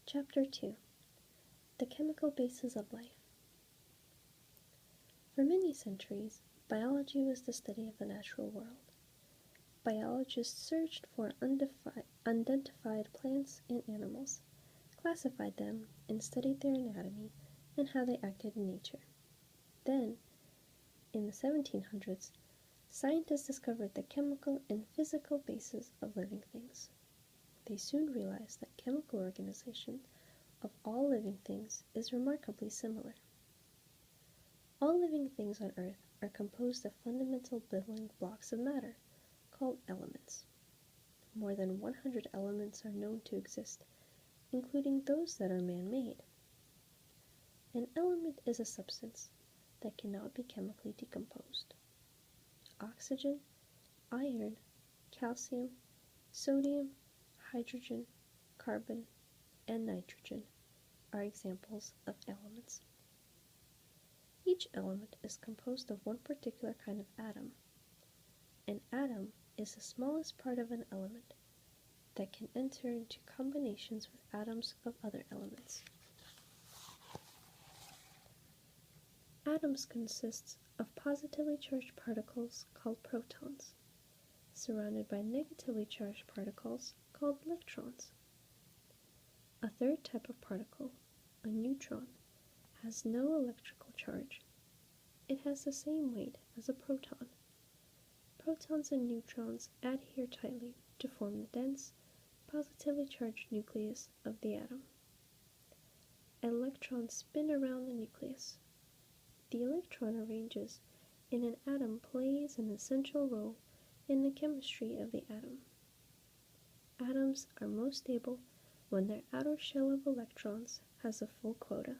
Chapter 2. The Chemical Basis of Life. For many centuries, biology was the study of the natural world. Biologists searched for unidentified plants and animals, classified them, and studied their anatomy and how they acted in nature. Then, in the 1700s, scientists discovered the chemical and physical basis of living things. They soon realized that chemical organization of all living things is remarkably similar. All living things on Earth are composed of fundamental building blocks of matter, called elements. More than 100 elements are known to exist, including those that are man-made. An element is a substance that cannot be chemically decomposed. Oxygen, iron, calcium, sodium, hydrogen, carbon, and nitrogen are examples of elements. Each element is composed of one particular kind of atom. An atom is the smallest part of an element that can enter into combinations with atoms of other elements. Atoms consist of positively charged particles called protons, surrounded by negatively charged particles called electrons. A third type of particle, a neutron, has no electrical charge. It has the same weight as a proton. Protons and neutrons adhere tightly to form the dense, positively charged nucleus of the atom. Electrons spin around the nucleus. The electron arranges in an atom plays an essential role in the chemistry of the atom. Atoms are most stable when their outer shell of electrons has a full quota.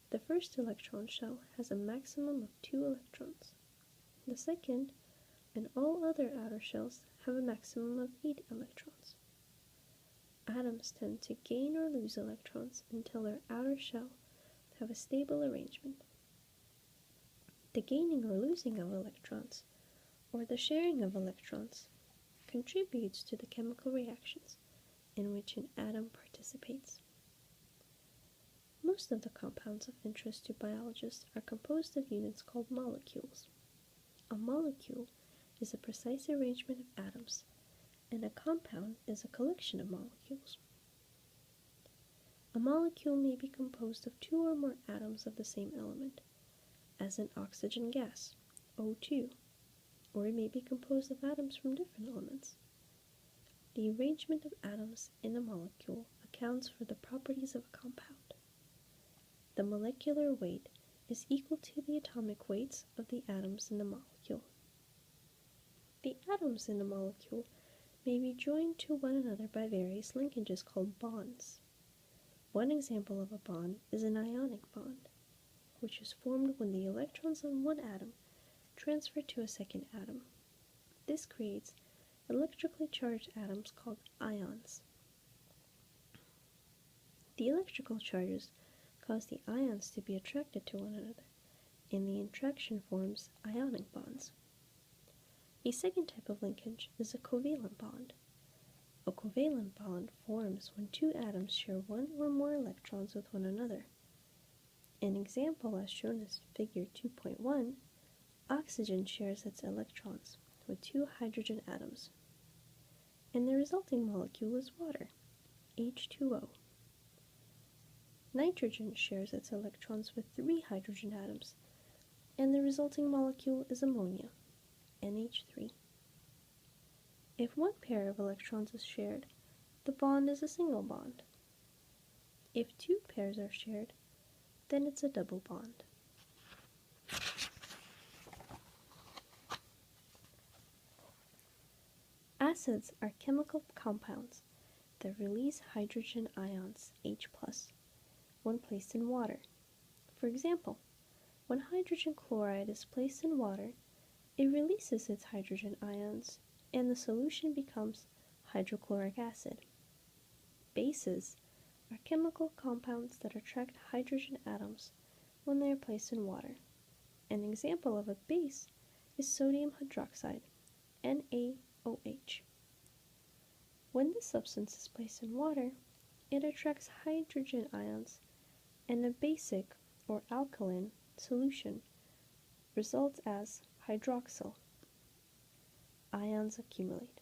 The first electron shell has a maximum of 2 electrons. The second and all other outer shells have a maximum of 8 electrons. Atoms tend to gain or lose electrons until their outer shell have a stable arrangement. The gaining or losing of electrons, or the sharing of electrons, contributes to the chemical reactions in which an atom participates. Most of the compounds of interest to biologists are composed of units called molecules. A molecule is a precise arrangement of atoms, and a compound is a collection of molecules. A molecule may be composed of 2 or more atoms of the same element, as in oxygen gas, O2, or it may be composed of atoms from different elements. The arrangement of atoms in a molecule accounts for the properties of a compound. The molecular weight is equal to the atomic weights of the atoms in the molecule. The atoms in a molecule may be joined to one another by various linkages called bonds. One example of a bond is an ionic bond, which is formed when the electrons on one atom transfer to a second atom. This creates electrically charged atoms called ions. The electrical charges cause the ions to be attracted to one another, and the attraction forms ionic bonds. A second type of linkage is a covalent bond. A covalent bond forms when 2 atoms share 1 or more electrons with one another. An example as shown in figure 2.1, oxygen shares its electrons with 2 hydrogen atoms, and the resulting molecule is water, H2O. Nitrogen shares its electrons with 3 hydrogen atoms, and the resulting molecule is ammonia, NH3. If one pair of electrons is shared, the bond is a single bond. If 2 pairs are shared, then it's a double bond. Acids are chemical compounds that release hydrogen ions, H+, when placed in water. For example, when hydrogen chloride is placed in water, it releases its hydrogen ions, and the solution becomes hydrochloric acid. Bases are chemical compounds that attract hydrogen atoms when they are placed in water. An example of a base is sodium hydroxide, NaOH. When this substance is placed in water, it attracts hydrogen ions, and a basic or alkaline solution results as hydroxyl. Ions accumulate.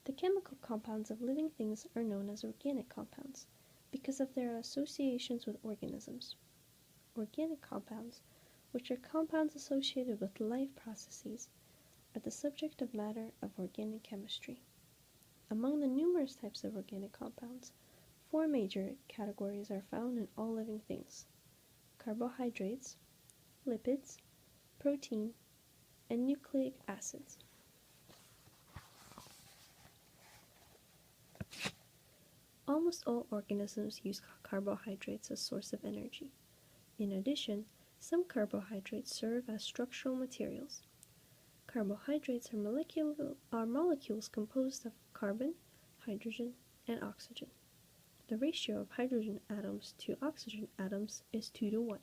The chemical compounds of living things are known as organic compounds because of their associations with organisms. Organic compounds, which are compounds associated with life processes, are the subject of matter of organic chemistry. Among the numerous types of organic compounds, 4 major categories are found in all living things: carbohydrates, lipids, protein, and nucleic acids. Almost all organisms use carbohydrates as source of energy. In addition, some carbohydrates serve as structural materials. Carbohydrates are molecules composed of carbon, hydrogen, and oxygen. The ratio of hydrogen atoms to oxygen atoms is 2 to 1.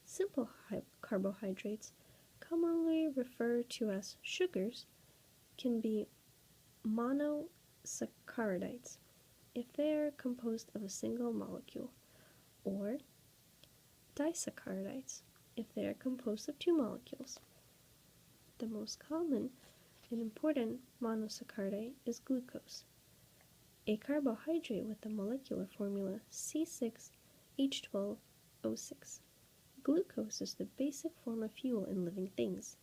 Simple carbohydrates, commonly referred to as sugars, can be monosaccharides if they are composed of a single molecule, or disaccharides if they are composed of 2 molecules. The most common and important monosaccharide is glucose, a carbohydrate with the molecular formula C6H12O6. Glucose is the basic form of fuel in living things.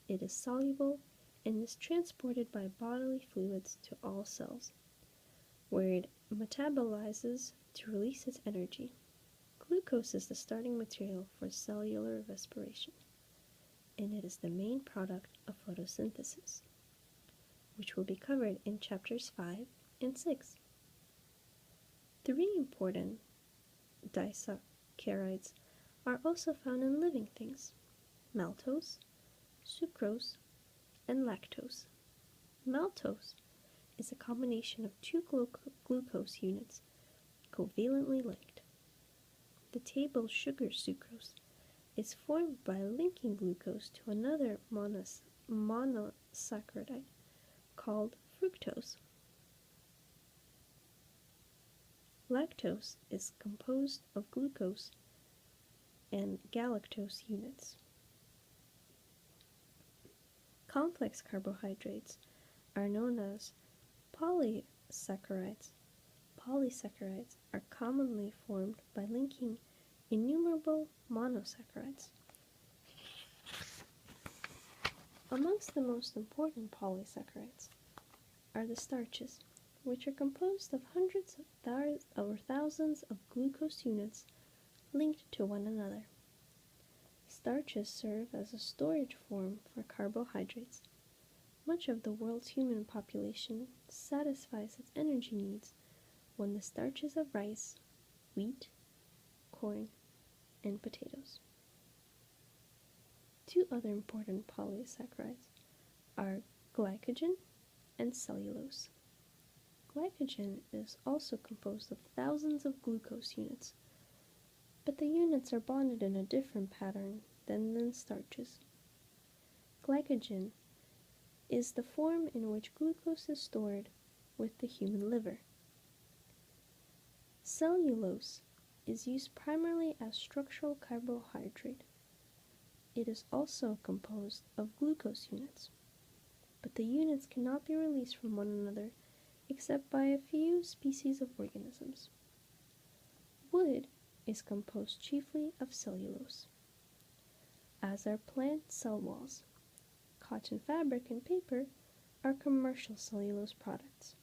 It is soluble and is transported by bodily fluids to all cells, where it metabolizes to release its energy. Glucose is the starting material for cellular respiration, and it is the main product of photosynthesis, which will be covered in chapters 5 and 6. 3 important disaccharides are also found in living things: maltose, sucrose, and lactose. Maltose is a combination of 2 glucose units covalently linked. The table sugar sucrose is formed by linking glucose to another monosaccharide called fructose. Lactose is composed of glucose and galactose units. Complex carbohydrates are known as polysaccharides. Polysaccharides are commonly formed by linking innumerable monosaccharides. Amongst the most important polysaccharides are the starches, which are composed of hundreds or thousands of glucose units linked to one another. Starches serve as a storage form for carbohydrates. Much of the world's human population satisfies its energy needs when the starches of rice, wheat, corn, and potatoes. 2 other important polysaccharides are glycogen and cellulose. Glycogen is also composed of thousands of glucose units, but the units are bonded in a different pattern than starches. Glycogen is the form in which glucose is stored with the human liver. Cellulose is used primarily as structural carbohydrate. It is also composed of glucose units, but the units cannot be released from one another except by a few species of organisms. Wood is composed chiefly of cellulose, as are plant cell walls. Cotton fabric and paper are commercial cellulose products.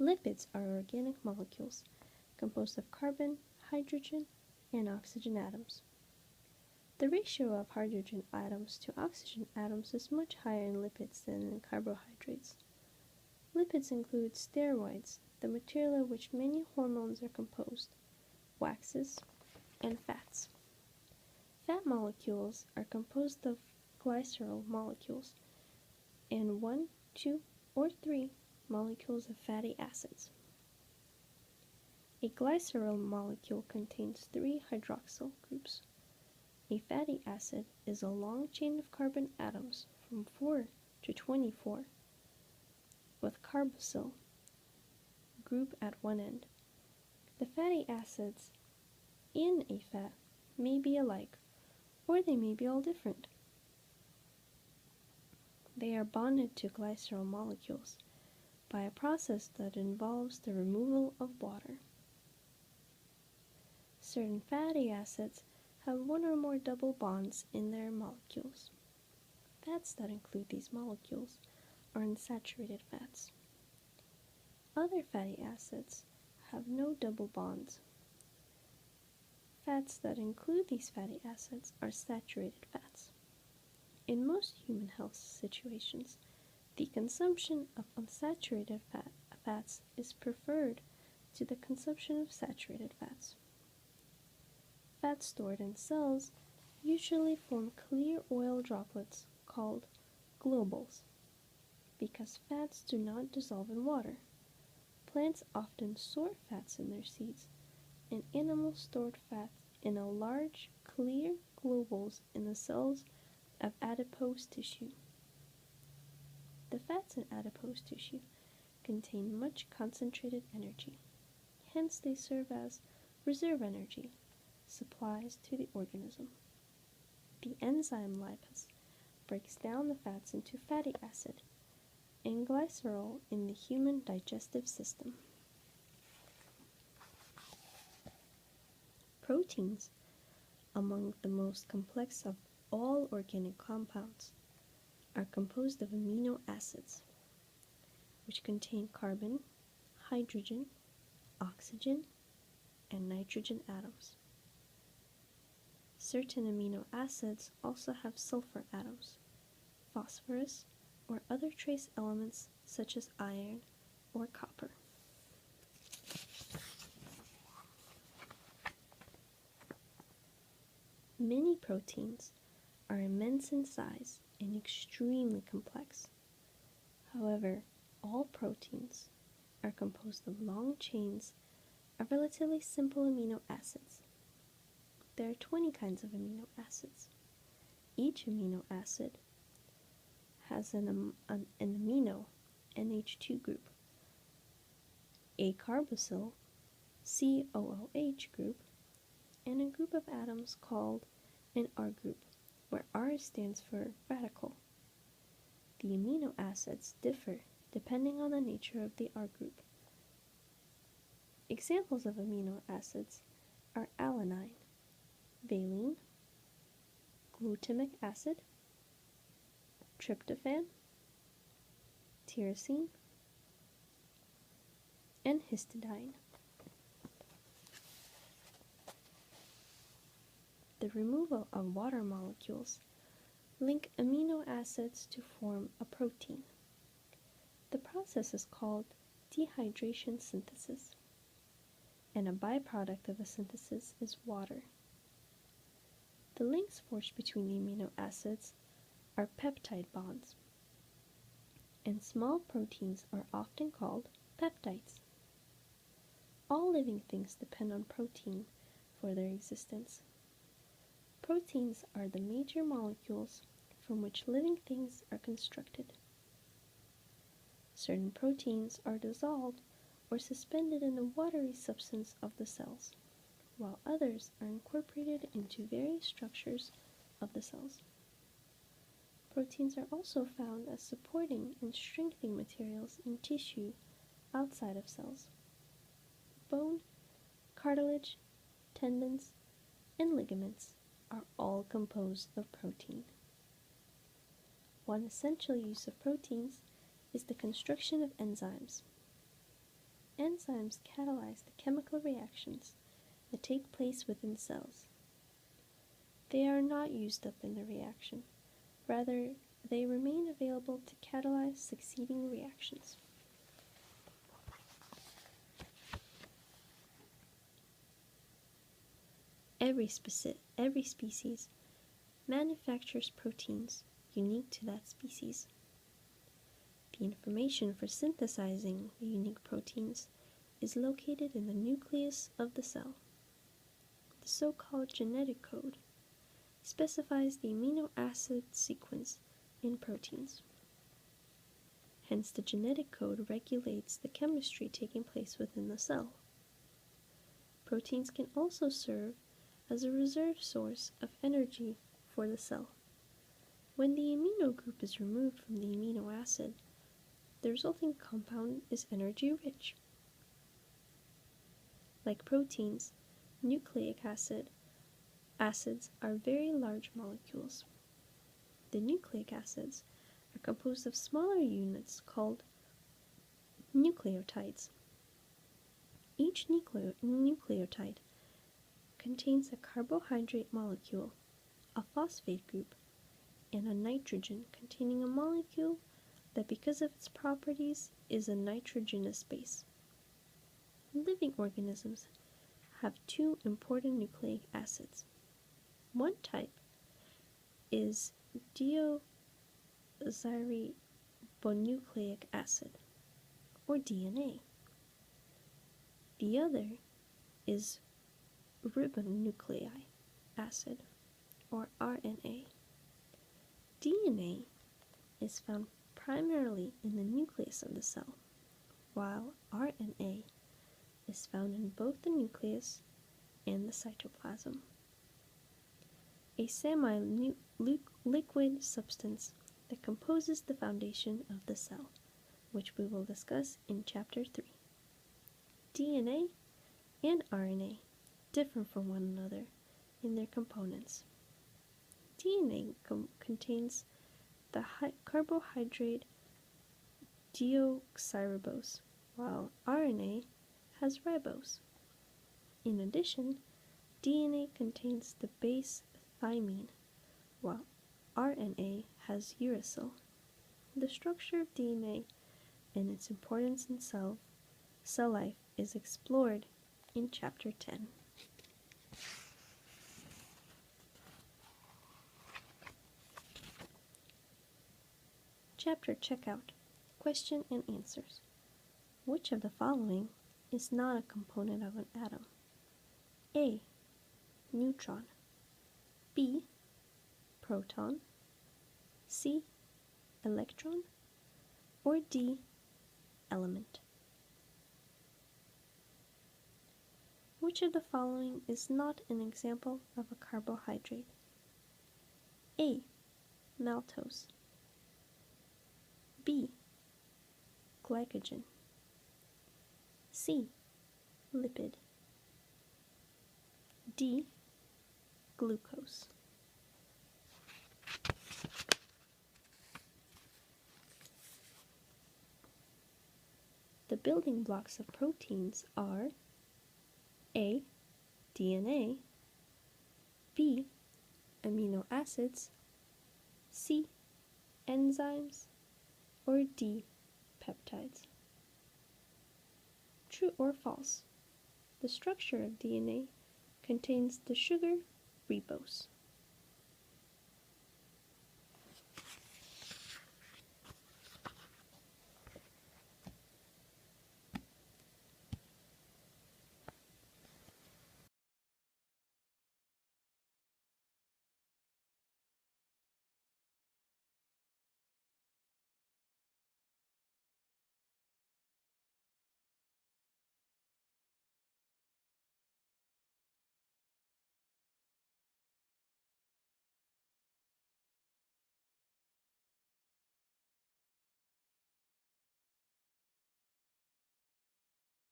Lipids are organic molecules composed of carbon, hydrogen, and oxygen atoms. The ratio of hydrogen atoms to oxygen atoms is much higher in lipids than in carbohydrates. Lipids include steroids, the material of which many hormones are composed, waxes, and fats. Fat molecules are composed of glycerol molecules and 1, 2, or 3 molecules of fatty acids. A glycerol molecule contains 3 hydroxyl groups. A fatty acid is a long chain of carbon atoms from 4 to 24 with carboxyl group at one end. The fatty acids in a fat may be alike, or they may be all different. They are bonded to glycerol molecules by a process that involves the removal of water. Certain fatty acids have one or more double bonds in their molecules. Fats that include these molecules are unsaturated fats. Other fatty acids have no double bonds. Fats that include these fatty acids are saturated fats. In most human health situations, the consumption of unsaturated fats is preferred to the consumption of saturated fats. Fats stored in cells usually form clear oil droplets called globules. Because fats do not dissolve in water, plants often store fats in their seeds, and animals stored fats in a large, clear globules in the cells of adipose tissue. The fats in adipose tissue contain much concentrated energy, hence they serve as reserve energy, supplies to the organism. The enzyme lipase breaks down the fats into fatty acid and glycerol in the human digestive system. Proteins, among the most complex of all organic compounds, are composed of amino acids, which contain carbon, hydrogen, oxygen, and nitrogen atoms. Certain amino acids also have sulfur atoms, phosphorus, or other trace elements such as iron or copper. Many proteins are immense in size and extremely complex. However, all proteins are composed of long chains of relatively simple amino acids. There are 20 kinds of amino acids. Each amino acid has an amino NH2 group, a carboxyl COOH group, and a group of atoms called an R group, where R stands for radical. The amino acids differ depending on the nature of the R group. Examples of amino acids are alanine, valine, glutamic acid, tryptophan, tyrosine, and histidine. The removal of water molecules link amino acids to form a protein. The process is called dehydration synthesis, and a byproduct of the synthesis is water. The links forged between the amino acids are peptide bonds, and small proteins are often called peptides. All living things depend on protein for their existence. Proteins are the major molecules from which living things are constructed. Certain proteins are dissolved or suspended in the watery substance of the cells, while others are incorporated into various structures of the cells. Proteins are also found as supporting and strengthening materials in tissue outside of cells. Bone, cartilage, tendons, and ligaments are all composed of protein. One essential use of proteins is the construction of enzymes. Enzymes catalyze the chemical reactions that take place within cells. They are not used up in the reaction. Rather, they remain available to catalyze succeeding reactions. Every species manufactures proteins unique to that species. The information for synthesizing the unique proteins is located in the nucleus of the cell. The so-called genetic code specifies the amino acid sequence in proteins. Hence, the genetic code regulates the chemistry taking place within the cell. Proteins can also serve as a reserve source of energy for the cell. When the amino group is removed from the amino acid, the resulting compound is energy-rich. Like proteins, nucleic acids are very large molecules. The nucleic acids are composed of smaller units called nucleotides. Each nucleotide contains a carbohydrate molecule, a phosphate group, and a nitrogen containing a molecule that, because of its properties, is a nitrogenous base. Living organisms have two important nucleic acids. One type is deoxyribonucleic acid, or DNA. The other is ribonucleic acid, or RNA. DNA is found primarily in the nucleus of the cell, while RNA is found in both the nucleus and the cytoplasm. A semi-liquid substance that composes the foundation of the cell, which we will discuss in Chapter 3. DNA and RNA differ from one another in their components. DNA contains the carbohydrate deoxyribose, while RNA has ribose. In addition, DNA contains the base thymine, while RNA has uracil. The structure of DNA and its importance in cell life is explored in Chapter 10. Chapter Checkout. Question and answers. Which of the following is not a component of an atom? A. Neutron. B. Proton. C. Electron. Or D. Element. Which of the following is not an example of a carbohydrate? A. Maltose. B. Glycogen. C. Lipid. D. Glucose. The building blocks of proteins are A. DNA, B. Amino acids, C. Enzymes, or D. Peptides. True or false? The structure of DNA contains the sugar ribose.